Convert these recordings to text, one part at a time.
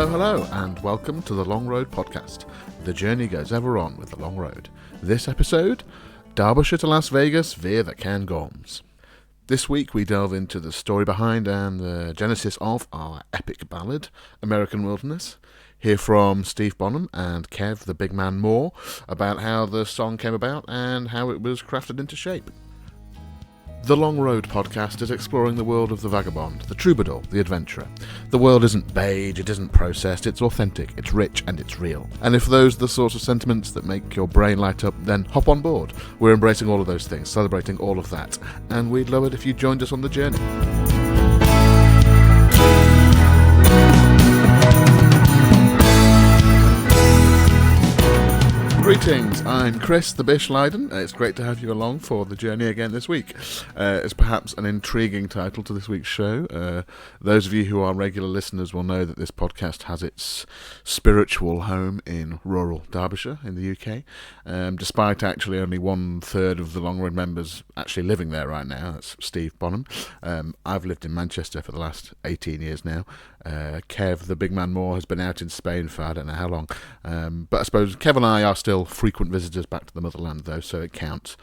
Hello, hello, and welcome to the Long Road Podcast. The journey goes ever on with the Long Road. This episode, Derbyshire to Las Vegas via the Cairngorms. This week we delve into the story behind and the genesis of our epic ballad, American Wilderness. Hear from Steve Bonham and Kev, the big man Moore, about how the song came about and how it was crafted into shape. The Long Road Podcast is exploring the world of the vagabond, the troubadour, the adventurer. The world isn't beige, it isn't processed, it's authentic, it's rich and it's real. And if those are the sorts of sentiments that make your brain light up, then hop on board. We're embracing all of those things, celebrating all of that, and we'd love it if you joined us on the journey. Greetings, I'm Chris, the Bish, Lydon. It's great to have you along for the journey again this week. It's perhaps an intriguing title to this week's show. Those of you who are regular listeners will know that this podcast has its spiritual home in rural Derbyshire in the UK, despite actually only 1/3 of the Long Road members actually living there right now. That's Steve Bonham. I've lived in Manchester for the last 18 years now. Kev, the big man Moore, has been out in Spain for I don't know how long. But I suppose Kev and I are still frequent visitors back to the motherland, though, so it counts.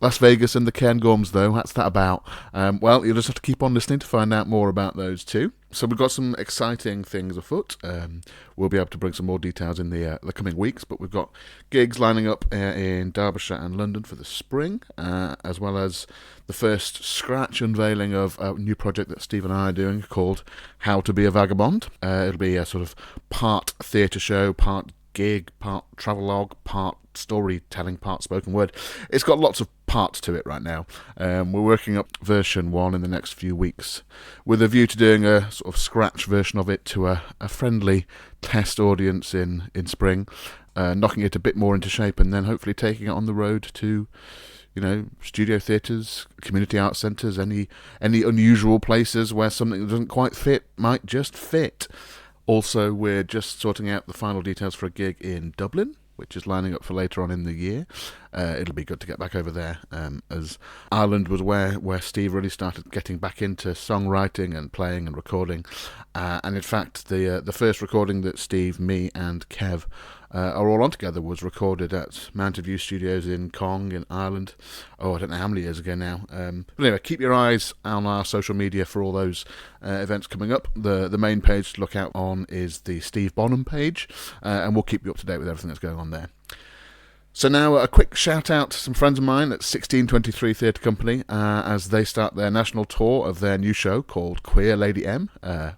Las Vegas and the Cairngorms, though, what's that about? Well, you'll just have to keep on listening to find out more about those too. So we've got some exciting things afoot. We'll be able to bring some more details in the coming weeks, but we've got gigs lining up in Derbyshire and London for the spring, as well as the first scratch unveiling of a new project that Steve and I are doing called How to Be a Vagabond. It'll be a sort of part theatre show, part gig, part travelogue, part storytelling, part spoken word. It's got lots of parts to it right now. We're working up version 1 in the next few weeks with a view to doing a sort of scratch version of it to a friendly test audience in spring, knocking it a bit more into shape and then hopefully taking it on the road to, you know, studio theatres, community art centres, any unusual places where something that doesn't quite fit might just fit. Also, we're just sorting out the final details for a gig in Dublin, which is lining up for later on in the year. It'll be good to get back over there, as Ireland was where Steve really started getting back into songwriting and playing and recording. And in fact, the first recording that Steve, me and Kev are all on together was recorded at Mountain View Studios in Cong in Ireland. I don't know how many years ago now. But anyway, keep your eyes on our social media for all those events coming up. The main page to look out on is the Steve Bonham page, and we'll keep you up to date with everything that's going on there. So now a quick shout out to some friends of mine at 1623 Theatre Company as they start their national tour of their new show called Queer Lady M,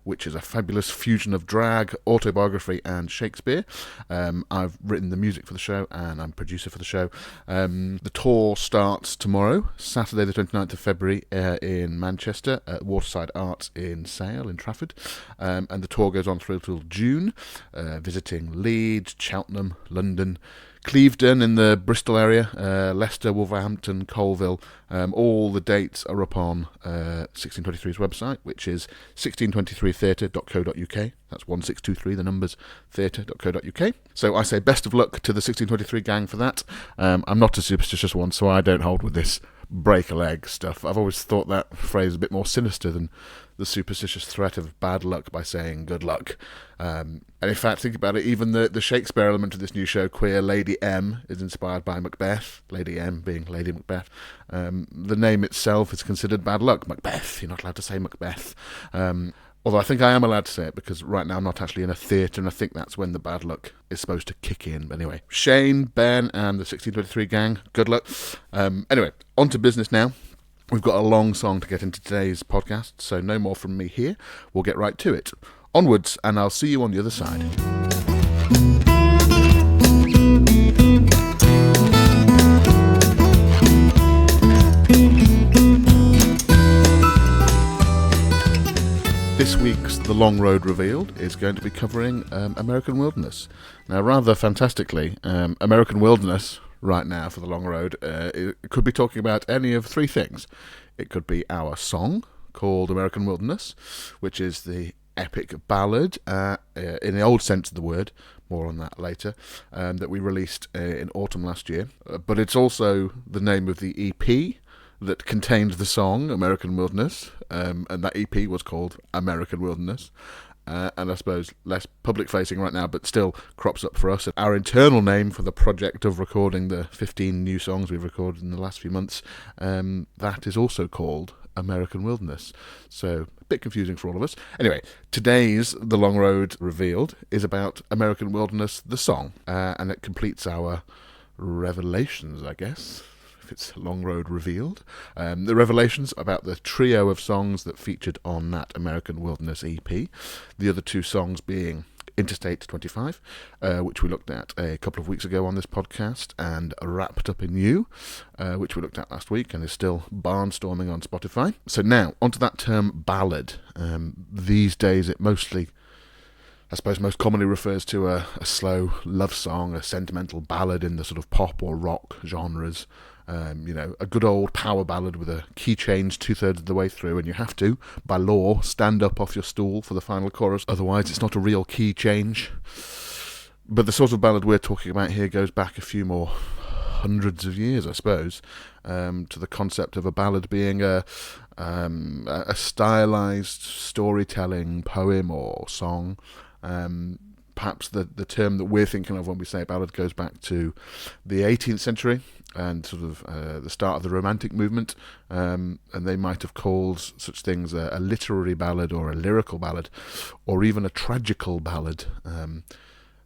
which is a fabulous fusion of drag, autobiography and Shakespeare. I've written the music for the show and I'm producer for the show. The tour starts tomorrow, Saturday the 29th of February in Manchester at Waterside Arts in Sale in Trafford, and the tour goes on through till June, visiting Leeds, Cheltenham, London, Clevedon in the Bristol area, Leicester, Wolverhampton, Colville. All the dates are up on 1623's website, which is 1623theatre.co.uk. That's 1623, the numbers, theatre.co.uk. So I say best of luck to the 1623 gang for that. I'm not a superstitious one, so I don't hold with this break a leg stuff. I've always thought that phrase a bit more sinister than the superstitious threat of bad luck by saying good luck. And in fact, think about it, even the Shakespeare element of this new show, Queer Lady M, is inspired by Macbeth, Lady M being Lady Macbeth. The name itself is considered bad luck. Macbeth, you're not allowed to say Macbeth. Although I think I am allowed to say it because right now I'm not actually in a theatre and I think that's when the bad luck is supposed to kick in. But anyway, Shane, Ben and the 1623 gang, good luck. Anyway, on to business now. We've got a long song to get into today's podcast, so no more from me here. We'll get right to it. Onwards, and I'll see you on the other side. This week's The Long Road Revealed is going to be covering American Wilderness. Now, rather fantastically, American Wilderness right now for The Long Road, it could be talking about any of three things. It could be our song called American Wilderness, which is the epic ballad, in the old sense of the word, more on that later, that we released in autumn last year. But it's also the name of the EP that contained the song American Wilderness, and that EP was called American Wilderness. and I suppose less public-facing right now, but still crops up for us. Our internal name for the project of recording the 15 new songs we've recorded in the last few months, that is also called American Wilderness. So a bit confusing for all of us. Anyway, today's The Long Road Revealed is about American Wilderness, the song, and it completes our revelations, I guess, if it's Long Road Revealed. The revelations about the trio of songs that featured on that American Wilderness EP. The other two songs being Interstate 25, which we looked at a couple of weeks ago on this podcast, and Wrapped Up in You, which we looked at last week and is still barnstorming on Spotify. So now, onto that term ballad. These days it mostly, I suppose, most commonly refers to a slow love song, a sentimental ballad in the sort of pop or rock genres. A good old power ballad with a key change 2/3 of the way through, and you have to, by law, stand up off your stool for the final chorus, otherwise it's not a real key change. But the sort of ballad we're talking about here goes back a few more hundreds of years, I suppose, to the concept of a ballad being a stylized storytelling poem or song. Perhaps the term that we're thinking of when we say ballad goes back to the 18th century and sort of the start of the Romantic movement, and they might have called such things a literary ballad or a lyrical ballad or even a tragical ballad.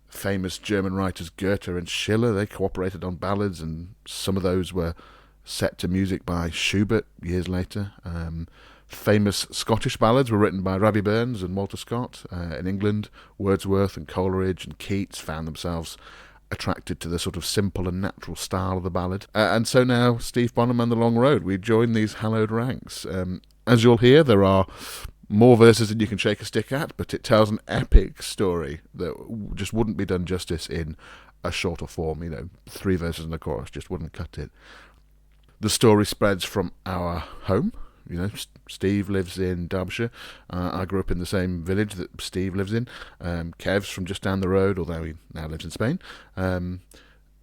Famous German writers Goethe and Schiller, they cooperated on ballads, and some of those were set to music by Schubert years later. Famous Scottish ballads were written by Rabbie Burns and Walter Scott. In England, Wordsworth and Coleridge and Keats found themselves attracted to the sort of simple and natural style of the ballad. And so now, Steve Bonham and The Long Road, we join these hallowed ranks. As you'll hear, there are more verses than you can shake a stick at, but it tells an epic story that just wouldn't be done justice in a shorter form. 3 verses and a chorus just wouldn't cut it. The story spreads from our home. Steve lives in Derbyshire. I grew up in the same village that Steve lives in. Kev's from just down the road, although he now lives in Spain.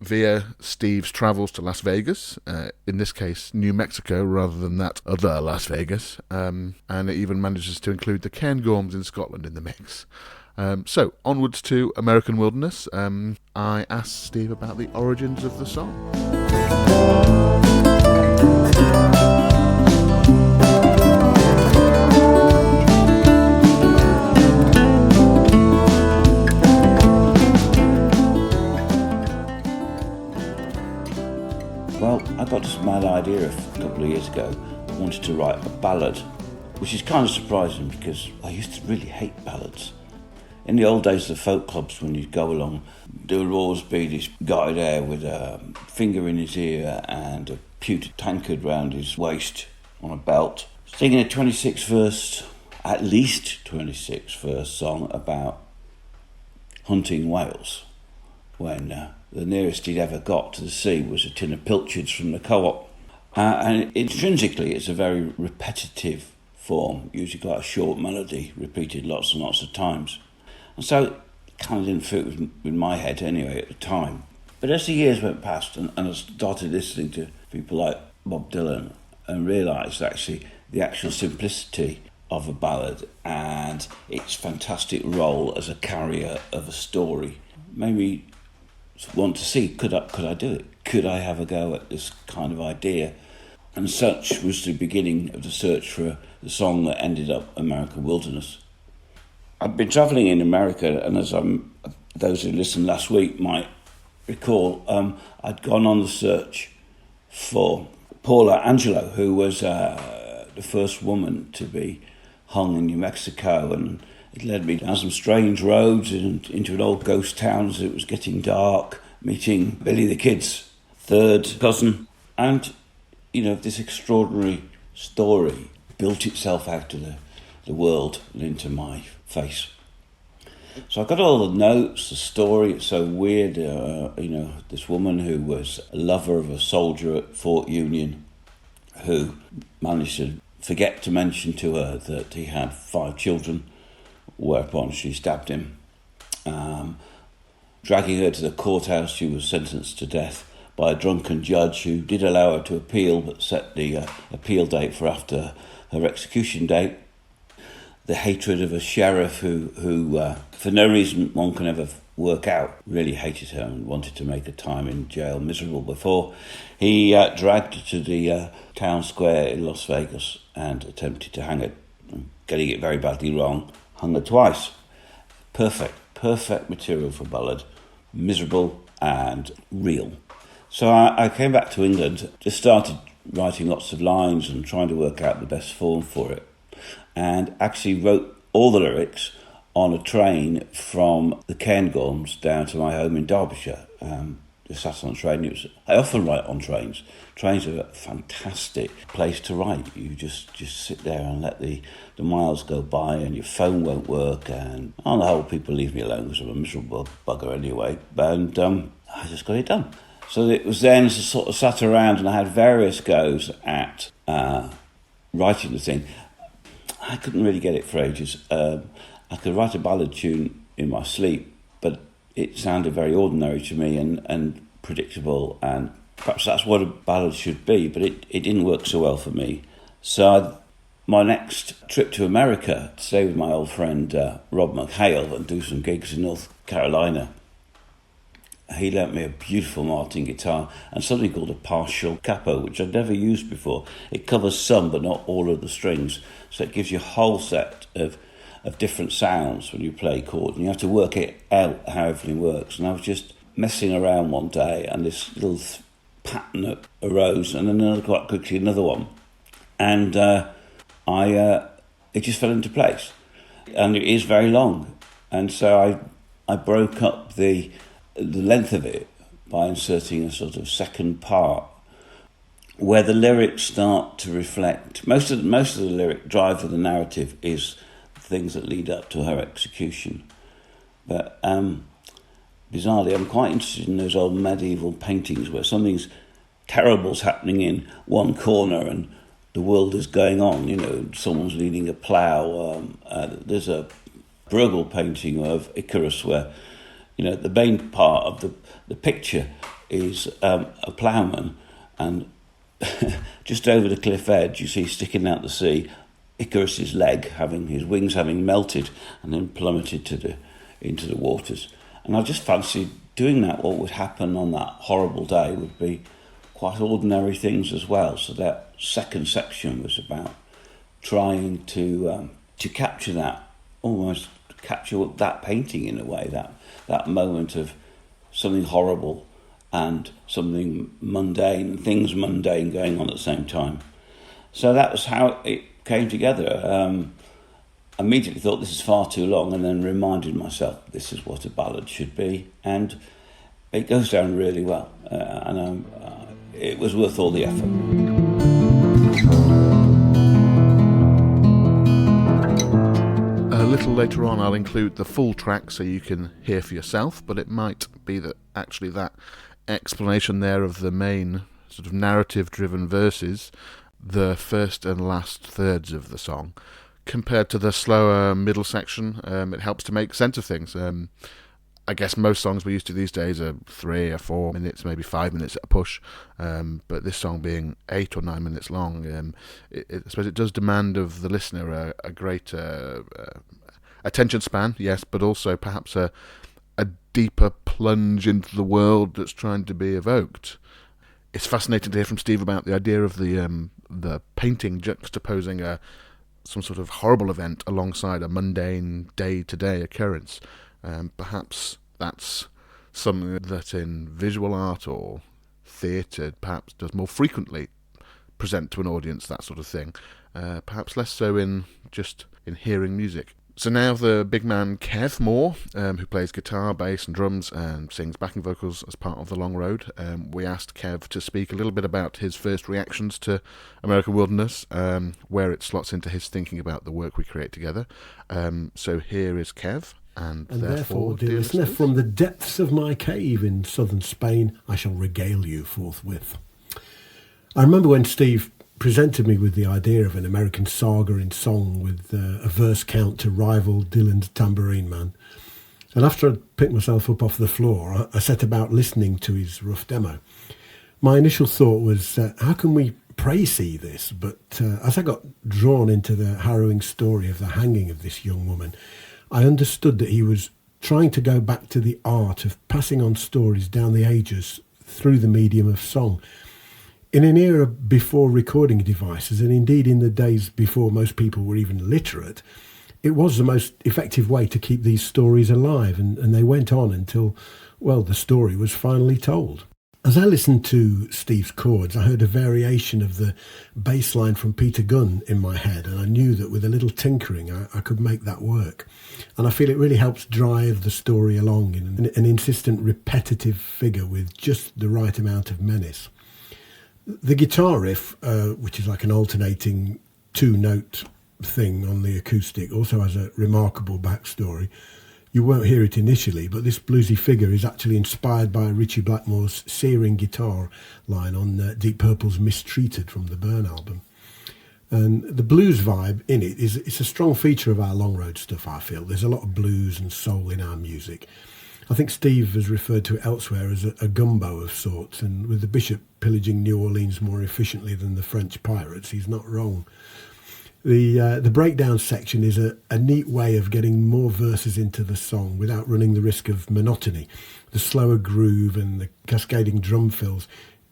Via Steve's travels to Las Vegas, in this case New Mexico rather than that other Las Vegas, and it even manages to include the Cairngorms in Scotland in the mix. So, onwards to American Wilderness. I asked Steve about the origins of the song. Well, I got this mad idea a couple of years ago. I wanted to write a ballad, which is kind of surprising because I used to really hate ballads. In the old days of the folk clubs, when you'd go along, there would always be this guy there with a finger in his ear and a pewter tankard round his waist on a belt, singing a 26-verse, at least 26-verse song about hunting whales, when the nearest he'd ever got to the sea was a tin of pilchards from the co-op. And intrinsically, it's a very repetitive form, usually got a short melody, repeated lots and lots of times. And so it kind of didn't fit with my head anyway at the time. But as the years went past and I started listening to people like Bob Dylan and realised actually the actual simplicity of a ballad and its fantastic role as a carrier of a story made me want to see, could I do it? Could I have a go at this kind of idea? And such was the beginning of the search for the song that ended up American Wilderness. I've been travelling in America, and as those who listened last week might recall, I'd gone on the search for Paula Angelo, who was the first woman to be hung in New Mexico, and it led me down some strange roads and into an old ghost town as it was getting dark, meeting Billy the Kid's third cousin. And, this extraordinary story built itself out to the world and into my face. So I got all the notes, the story. It's so weird, this woman who was a lover of a soldier at Fort Union who managed to forget to mention to her that he had 5 children, whereupon she stabbed him. Dragging her to the courthouse, she was sentenced to death by a drunken judge who did allow her to appeal, but set the appeal date for after her execution date. the hatred of a sheriff who for no reason one can ever work out, really hated her and wanted to make her time in jail miserable before he dragged her to the town square in Las Vegas and attempted to hang her, getting it very badly wrong, hung her twice. Perfect material for ballad, miserable and real. So I came back to England, just started writing lots of lines and trying to work out the best form for it, and actually wrote all the lyrics on a train from the Cairngorms down to my home in Derbyshire. Just sat on a train. I often write on trains. Trains are a fantastic place to write. You just sit there and let the miles go by, and your phone won't work, and on the whole people leave me alone because I'm a miserable bugger anyway, and I just got it done. So it was then sort of sat around, and I had various goes at writing the thing. I couldn't really get it for ages. I could write a ballad tune in my sleep, but it sounded very ordinary to me and predictable, and perhaps that's what a ballad should be, but it didn't work so well for me. So my next trip to America to stay with my old friend Rob McHale and do some gigs in North Carolina, he lent me a beautiful Martin guitar and something called a partial capo, which I'd never used before. It covers some but not all of the strings, so it gives you a whole set of different sounds when you play chords, and you have to work it out how everything works. And I was just messing around one day, and this little pattern arose, and then quite quickly another one, and it just fell into place. And it is very long, and so I broke up the length of it by inserting a sort of second part where the lyrics start to reflect. Most of the lyric drive of the narrative is things that lead up to her execution, but bizarrely I'm quite interested in those old medieval paintings where something's terrible's happening in one corner and the world is going on. You know, someone's leading a plough. There's a Bruegel painting of Icarus where, you know, the main part of the picture is a ploughman, and just over the cliff edge you see sticking out the sea Icarus's leg, his wings having melted and then plummeted into the waters. And I just fancied doing that. What would happen on that horrible day would be quite ordinary things as well. So that second section was about trying to capture that, almost capture that painting in a way, that moment of something horrible and something mundane, things mundane going on at the same time. So that was how it came together. Immediately thought this is far too long, and then reminded myself this is what a ballad should be, and it goes down really well, and it was worth all the effort. A little later on I'll include the full track so you can hear for yourself, but it might be that actually that explanation there of the main sort of narrative driven verses, the first and last thirds of the song, compared to the slower middle section, it helps to make sense of things. I guess most songs we're used to these days are 3 or 4 minutes, maybe 5 minutes at a push, but this song being 8 or 9 minutes long, I suppose it does demand of the listener a great attention span, yes, but also perhaps a deeper plunge into the world that's trying to be evoked. It's fascinating to hear from Steve about the idea of the painting juxtaposing some sort of horrible event alongside a mundane day-to-day occurrence. Perhaps that's something that in visual art or theatre perhaps does more frequently present to an audience, that sort of thing. Perhaps less so in hearing music. So now the big man Kev Moore, who plays guitar, bass and drums and sings backing vocals as part of The Long Road, we asked Kev to speak a little bit about his first reactions to American Wilderness, where it slots into his thinking about the work we create together. So here is Kev. And therefore, dear listener, from the depths of my cave in southern Spain, I shall regale you forthwith. I remember when Steve presented me with the idea of an American saga in song with a verse count to rival Dylan's Tambourine Man. And after I'd picked myself up off the floor, I set about listening to his rough demo. My initial thought was, how can we précis this, but as I got drawn into the harrowing story of the hanging of this young woman, I understood that he was trying to go back to the art of passing on stories down the ages through the medium of song. In an era before recording devices, and indeed in the days before most people were even literate, it was the most effective way to keep these stories alive, and they went on until, well, the story was finally told. As I listened to Steve's chords, I heard a variation of the bass line from Peter Gunn in my head, and I knew that with a little tinkering I could make that work. And I feel it really helps drive the story along in an insistent, repetitive figure with just the right amount of menace. The guitar riff, which is like an alternating two-note thing on the acoustic, also has a remarkable backstory. You won't hear it initially, but this bluesy figure is actually inspired by Ritchie Blackmore's searing guitar line on Deep Purple's Mistreated from the Burn album. And the blues vibe in it it's a strong feature of our long road stuff, I feel. There's a lot of blues and soul in our music. I think Steve has referred to it elsewhere as a gumbo of sorts, and with the Bishop pillaging New Orleans more efficiently than the French pirates, he's not wrong. The breakdown section is a neat way of getting more verses into the song without running the risk of monotony. The slower groove and the cascading drum fills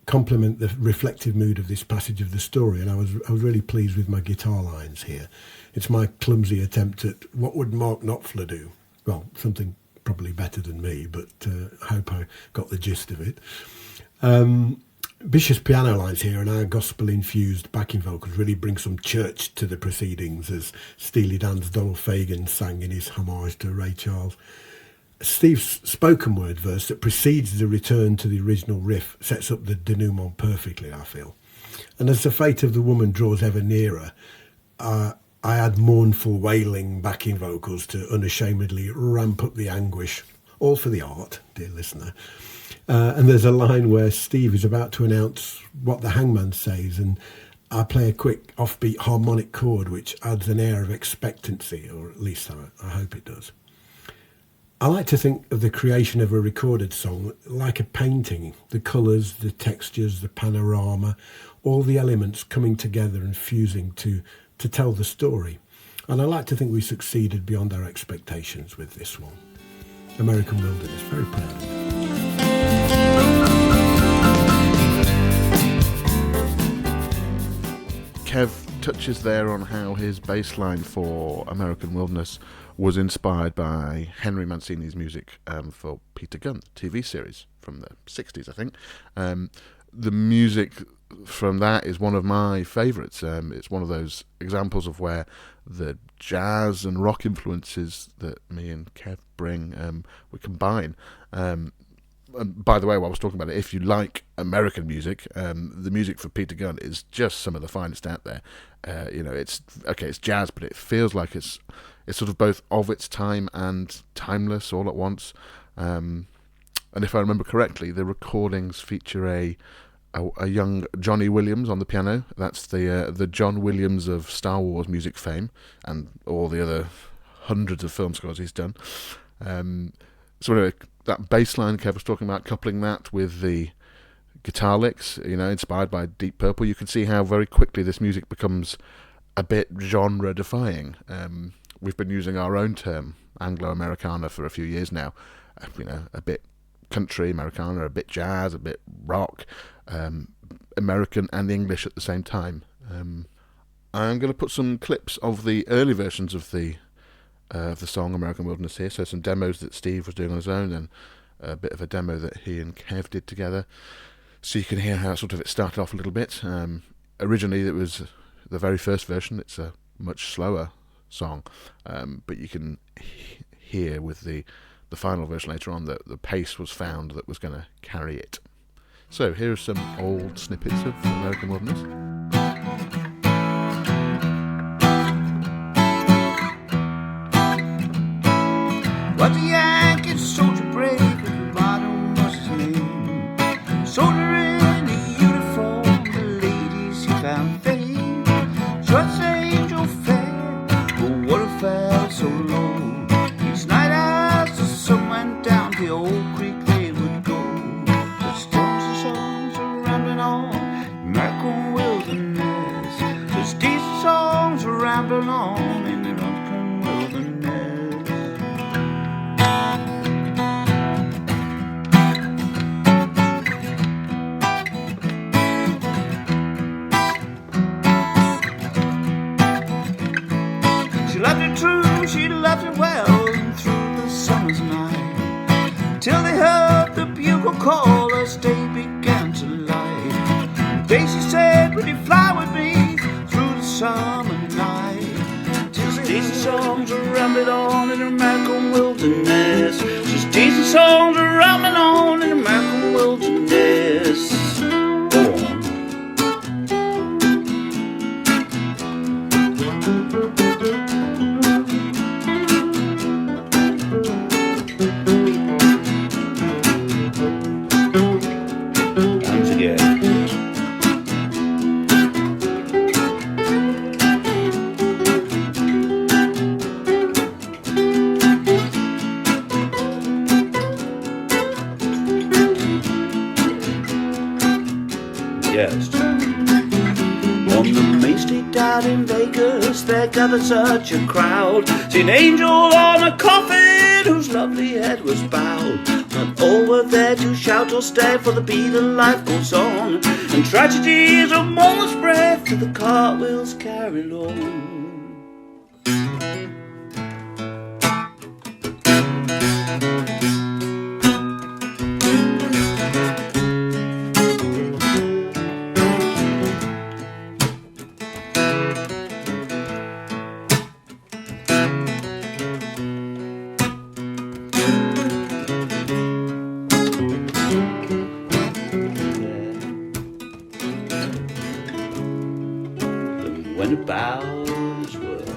complement the reflective mood of this passage of the story, and I was really pleased with my guitar lines here. It's my clumsy attempt at what would Mark Knopfler do? Well, something probably better than me, but I hope I got the gist of it. Bish's piano lines here and our gospel-infused backing vocals really bring some church to the proceedings, as Steely Dan's Donald Fagen sang in his homage to Ray Charles. Steve's spoken word verse that precedes the return to the original riff sets up the denouement perfectly, I feel. And as the fate of the woman draws ever nearer, I add mournful wailing backing vocals to unashamedly ramp up the anguish, all for the art, dear listener. And there's a line where Steve is about to announce what the hangman says, and I play a quick offbeat harmonic chord which adds an air of expectancy, or at least I hope it does. I like to think of the creation of a recorded song like a painting, the colours, the textures, the panorama, all the elements coming together and fusing to tell the story. And I like to think we succeeded beyond our expectations with this one. American Wilderness, very proud of it. Kev touches there on how his bass line for American Wilderness was inspired by Henry Mancini's music for Peter Gunn TV series from the 60s, I think. The music from that is one of my favourites. It's one of those examples of where the jazz and rock influences that me and Kev bring, we combine. And by the way, while I was talking about it, if you like American music, the music for Peter Gunn is just some of the finest out there. It's jazz, but it feels like it's sort of both of its time and timeless all at once. And if I remember correctly, the recordings feature a young Johnny Williams on the piano. That's the John Williams of Star Wars music fame and all the other hundreds of film scores he's done. So anyway, that bass line Kev was talking about, coupling that with the guitar licks, inspired by Deep Purple, you can see how very quickly this music becomes a bit genre-defying. We've been using our own term, Anglo-Americana, for a few years now. A bit country Americana, a bit jazz, a bit rock, American and English at the same time. I'm going to put some clips of the early versions of the song American Wilderness here, so some demos that Steve was doing on his own and a bit of a demo that he and Kev did together, so you can hear how it started off a little bit. Originally it was the very first version. It's a much slower song, but you can hear with the final version later on that the pace was found that was going to carry it. So here are some old snippets of American Wilderness. But the Yankee soldier brave at the bottom was his name. Soldier in a uniform, the ladies he found fame. Just angel fair, but what a fell so low. Each night as the sun went down, the old creek they would go. The storms and songs are rambling on, American Wilderness. till they heard the bugle call as day began to light. Daisy said, will you fly with me through the summer night? She's decent songs are rambling on in American wilderness. She's decent songs are rambling on in American wilderness. Go on. On the main street down in Vegas, there gathered such a crowd. See an angel on a coffin whose lovely head was bowed. Not all were there to shout or stare, for the beat of life goes on, and tragedy is a moment's breath till the cartwheels carry on. Went about his work.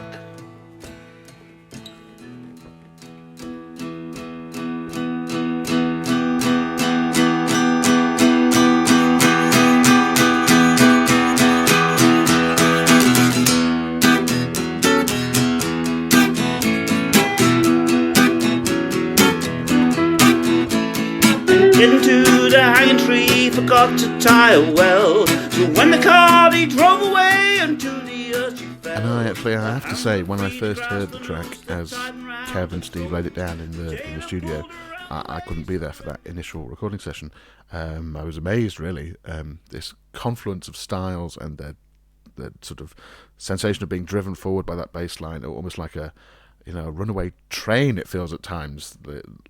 Into the hanging tree, forgot to tie a well. So when the car he drove away unto the earth she fell. And I have to say, when I first heard the track, as Kev and Steve laid it down in the studio, I couldn't be there for that initial recording session. I was amazed, really. This confluence of styles and the sort of sensation of being driven forward by that bass line, almost like a runaway train, it feels at times,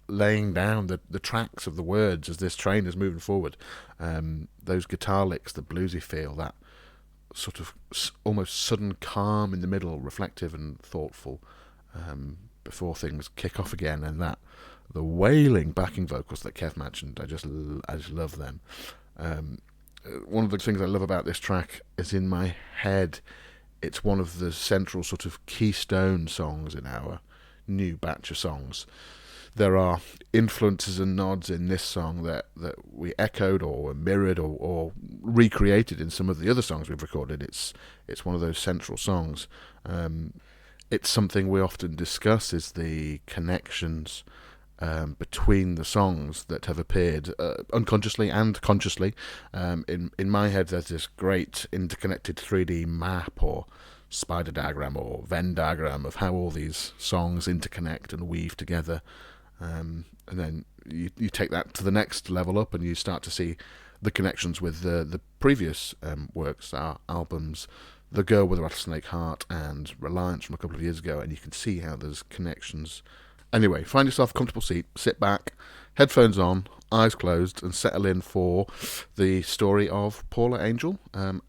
laying down the tracks of the words as this train is moving forward. Those guitar licks, the bluesy feel, that sort of almost sudden calm in the middle, reflective and thoughtful, before things kick off again, and the wailing backing vocals that Kev mentioned, I just love them. One of the things I love about this track is, in my head, it's one of the central sort of keystone songs in our new batch of songs. There are influences and nods in this song that we echoed or mirrored or recreated in some of the other songs we've recorded. It's one of those central songs. It's something we often discuss, is the connections between the songs that have appeared unconsciously and consciously. In my head, there's this great interconnected 3D map or spider diagram or Venn diagram of how all these songs interconnect and weave together. And then you take that to the next level up and you start to see the connections with the previous works, our albums, The Girl with a Rattlesnake Heart and Reliance from a couple of years ago, and you can see how there's connections. Anyway, find yourself a comfortable seat, sit back, headphones on, eyes closed, and settle in for the story of Paula Angel,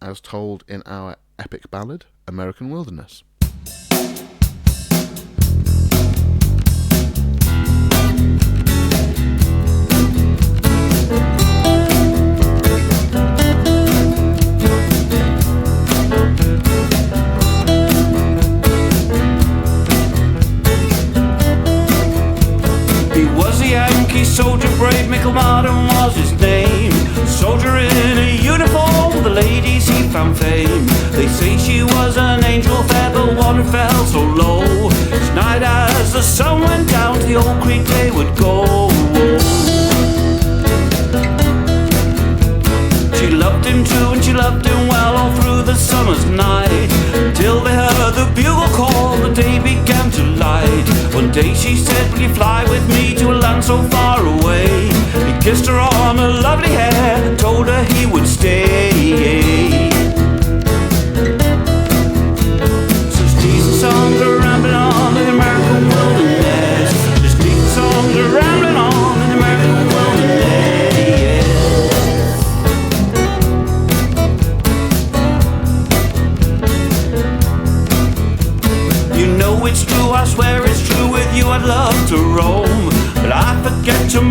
as told in our epic ballad, American Wilderness. Soldier brave, Michael Martin was his name. Soldier in a uniform, the ladies he found fame. They say she was an angel fair, but water fell so low. Each night as the sun went down to the old creek they would go. She loved him too, and she loved him well all through the summer's night, till they heard the bugle call, the day began to light. One day she said, will you fly with me to a land so far away? He kissed her on her lovely hair and told her he would stay. Such decent songs are rambling on in the American wilderness. Such decent songs are rambling on in the American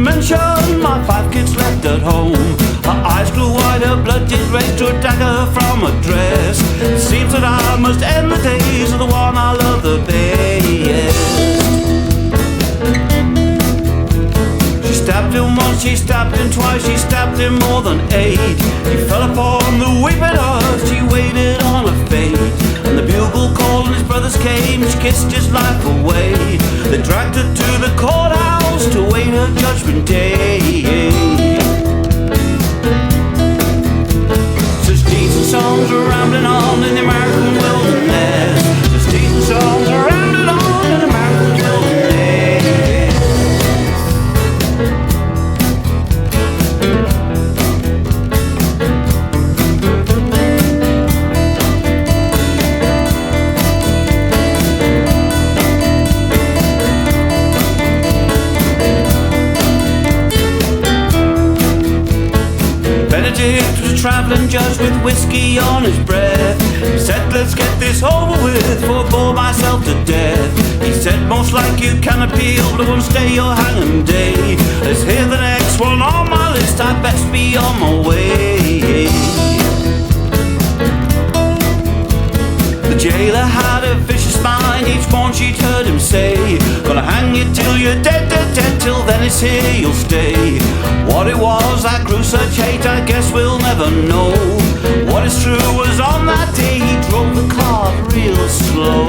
mention my 5 kids left at home. Her eyes grew wide, her blood did race to a dagger from her dress. It seems that I must end the days of the one I love the best. She stabbed him once, she stabbed him twice, she stabbed him more than 8. He fell upon the weeping earth, she waited on her fate. And the bugle called and his brothers came, she kissed his life away. They dragged her to the courthouse to wait her judgment day. Such decent songs are rambling on in the American wilderness. Such decent songs are rambling on in the American wilderness. Benedict was a travelling judge with whiskey on his breath. He said, let's get this over with, for I bore myself to death. He said, most like you can appeal, but won't stay your hanging day. Let's hear the next one on my list, I'd best be on my way. The jailer had a vicious mind, each morn she'd heard him say, gonna hang you till you're dead, dead, dead, till then it's here you'll stay. What it was that grew such hate, I guess we'll never know. What is true was on that day he drove the car real slow.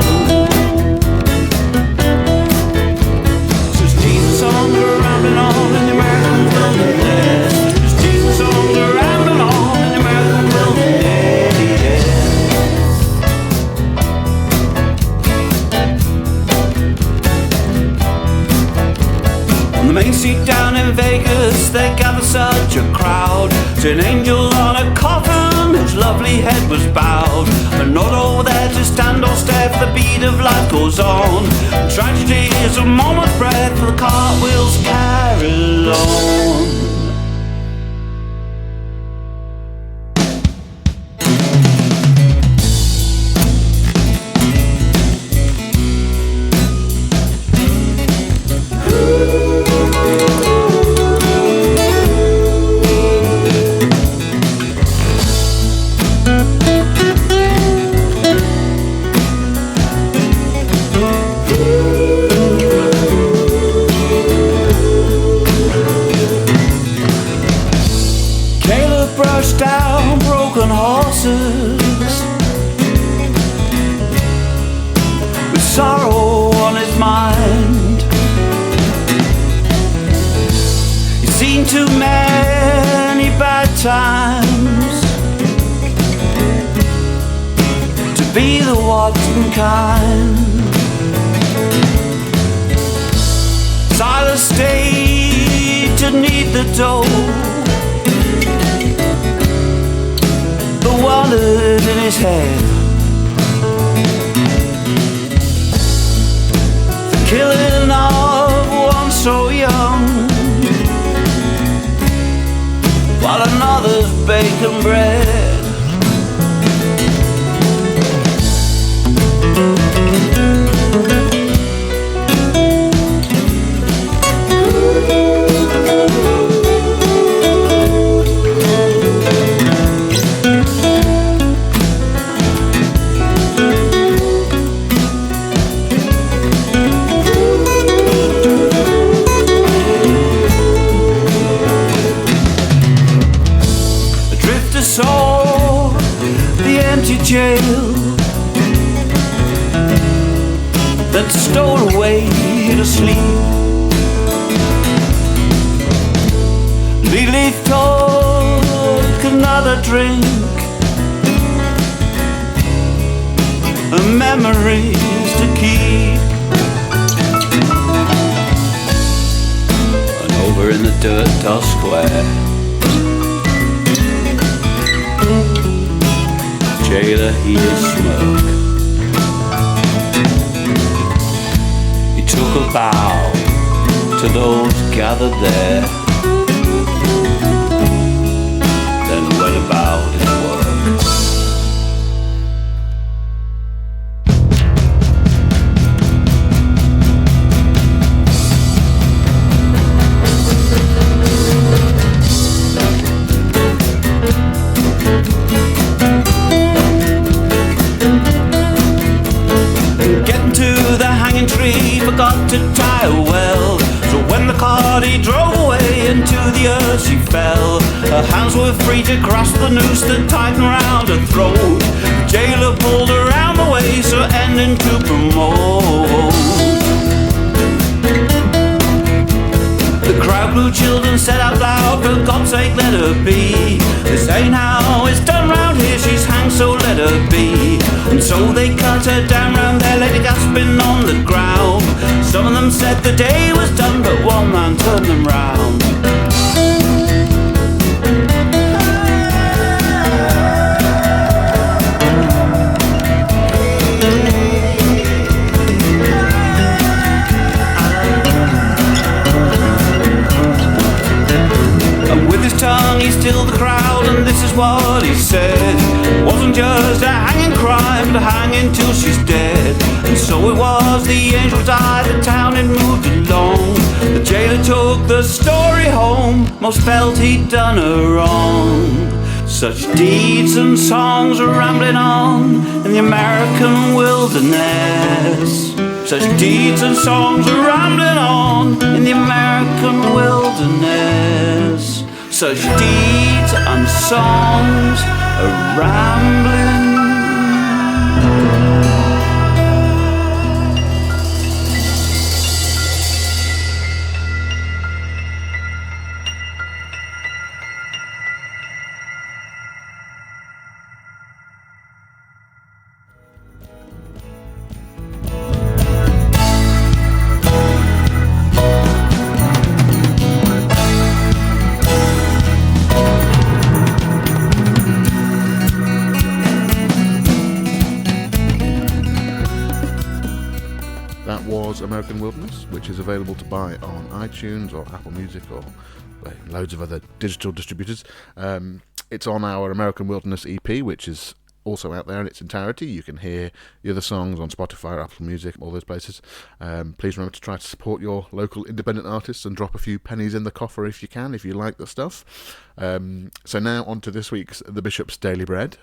Such decent songs are rambling on in the American wilderness. Such decent songs are rambling on in the American wilderness. On the main street down in Vegas, they gathered such a crowd. To an angel on a coffin whose lovely head was bowed. But not all there to stand or stare, for the beat of life goes on. And tragedy is a moment's breath, for the cartwheels carry on. Down broken horses with sorrow on his mind. He's seen too many bad times to be the wanton kind. Silas stayed to knead the dough, wandered in his head. The killing of one so young, while another's baking bread. Saw the empty jail that stole away to sleep. Lily took another drink, memories to keep. And over in the dirt dull square, jailer he did smoke. He took a bow to those gathered there, then went about his work. into the earth she fell. Her hands were free to grasp the noose that tightened round her throat. The jailer pulled her round the waist, her ending to promote. The crowd grew chilled and said out loud, for God's sake let her be. This ain't how it's done round here, she's hanged so let her be. And so they cut her down round there, lady gasping on the ground. Some of them said the day was done, but one man turned them round. Tongue, he stilled the crowd, and this is what he said. Wasn't just a hanging crime, but a hanging till she's dead. And so it was, the angel died, the town had moved along. The jailer took the story home, most felt he'd done her wrong. Such deeds and songs are rambling on in the American wilderness. Such deeds and songs are rambling on in the American wilderness. Such deeds and songs are rambling. American Wilderness, which is available to buy on iTunes or Apple Music or loads of other digital distributors. It's on our American Wilderness EP, which is also out there in its entirety. You can hear the other songs on Spotify, Apple Music, all those places. Please remember to try to support your local independent artists and drop a few pennies in the coffer if you can, if you like the stuff. So now on to this week's The Bishop's Daily Bread.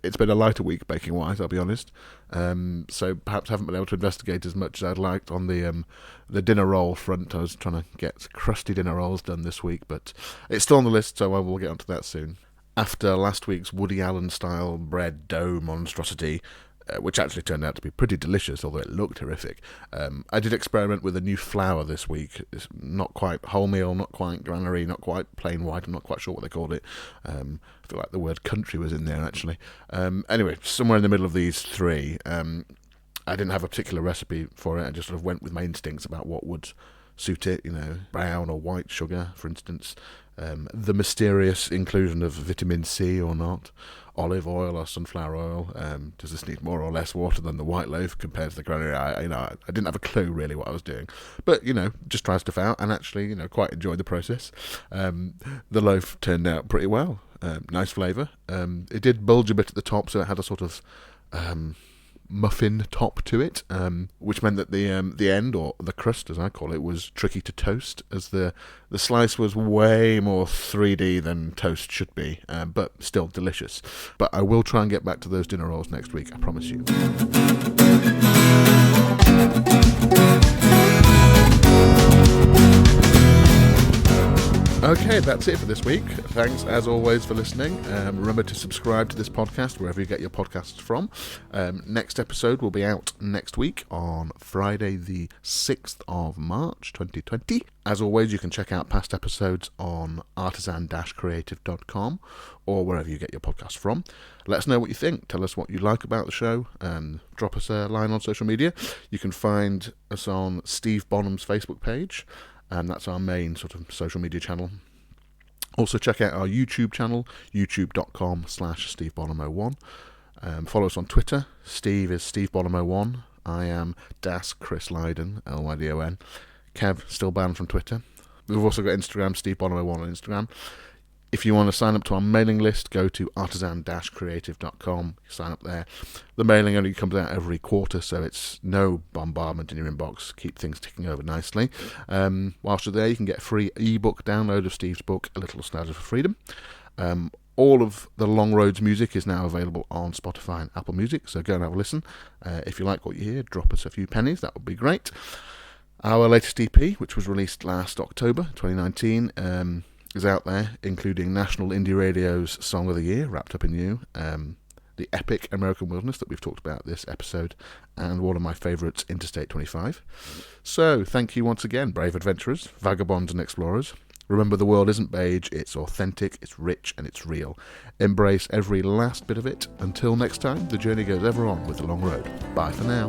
It's been a lighter week baking wise, I'll be honest. So perhaps haven't been able to investigate as much as I'd liked on the dinner roll front. I was trying to get crusty dinner rolls done this week, but it's still on the list, so I will get onto that soon. After last week's Woody Allen-style bread dough monstrosity, which actually turned out to be pretty delicious, although it looked horrific, I did experiment with a new flour this week. It's not quite wholemeal, not quite granary, not quite plain white. I'm not quite sure what they called it. I feel like the word country was in there, actually. Anyway, somewhere in the middle of these three. I didn't have a particular recipe for it. I just sort of went with my instincts about what would suit it, brown or white sugar, for instance. The mysterious inclusion of vitamin C or not, olive oil or sunflower oil. Does this need more or less water than the white loaf compared to the granary? I didn't have a clue really what I was doing, but just try stuff out and actually quite enjoyed the process. The loaf turned out pretty well. Nice flavour. It did bulge a bit at the top, so it had a sort of muffin top to it, which meant that the end, or the crust as I call it, was tricky to toast, as the slice was way more 3D than toast should be, but still delicious. But I will try and get back to those dinner rolls next week, I promise you. Okay, that's it for this week. Thanks, as always, for listening. Remember to subscribe to this podcast wherever you get your podcasts from. Next episode will be out next week on Friday the 6th of March 2020. As always, you can check out past episodes on artisan-creative.com or wherever you get your podcasts from. Let us know what you think. Tell us what you like about the show. Drop us a line on social media. You can find us on Steve Bonham's Facebook page. And that's our main sort of social media channel. Also check out our YouTube channel, youtube.com/Steve Bonham01. Follow us on Twitter. Steve is Steve Bonham01. I am Das Chris Lydon, Lydon. Kev, still banned from Twitter. We've also got Instagram, Steve Bonham01 on Instagram. If you want to sign up to our mailing list, go to artisan-creative.com. Sign up there. The mailing only comes out every quarter, so it's no bombardment in your inbox. Keep things ticking over nicely. Whilst you're there, you can get a free ebook download of Steve's book, A Little Nostalgia for Freedom. All of the Long Roads music is now available on Spotify and Apple Music, so go and have a listen. If you like what you hear, drop us a few pennies. That would be great. Our latest EP, which was released last October 2019, is out there, including National Indie Radio's Song of the Year, Wrapped Up in You, the epic American Wilderness that we've talked about this episode, and one of my favourites, Interstate 25. So, thank you once again, brave adventurers, vagabonds and explorers. Remember, the world isn't beige, it's authentic, it's rich and it's real. Embrace every last bit of it. Until next time, the journey goes ever on with the long road. Bye for now.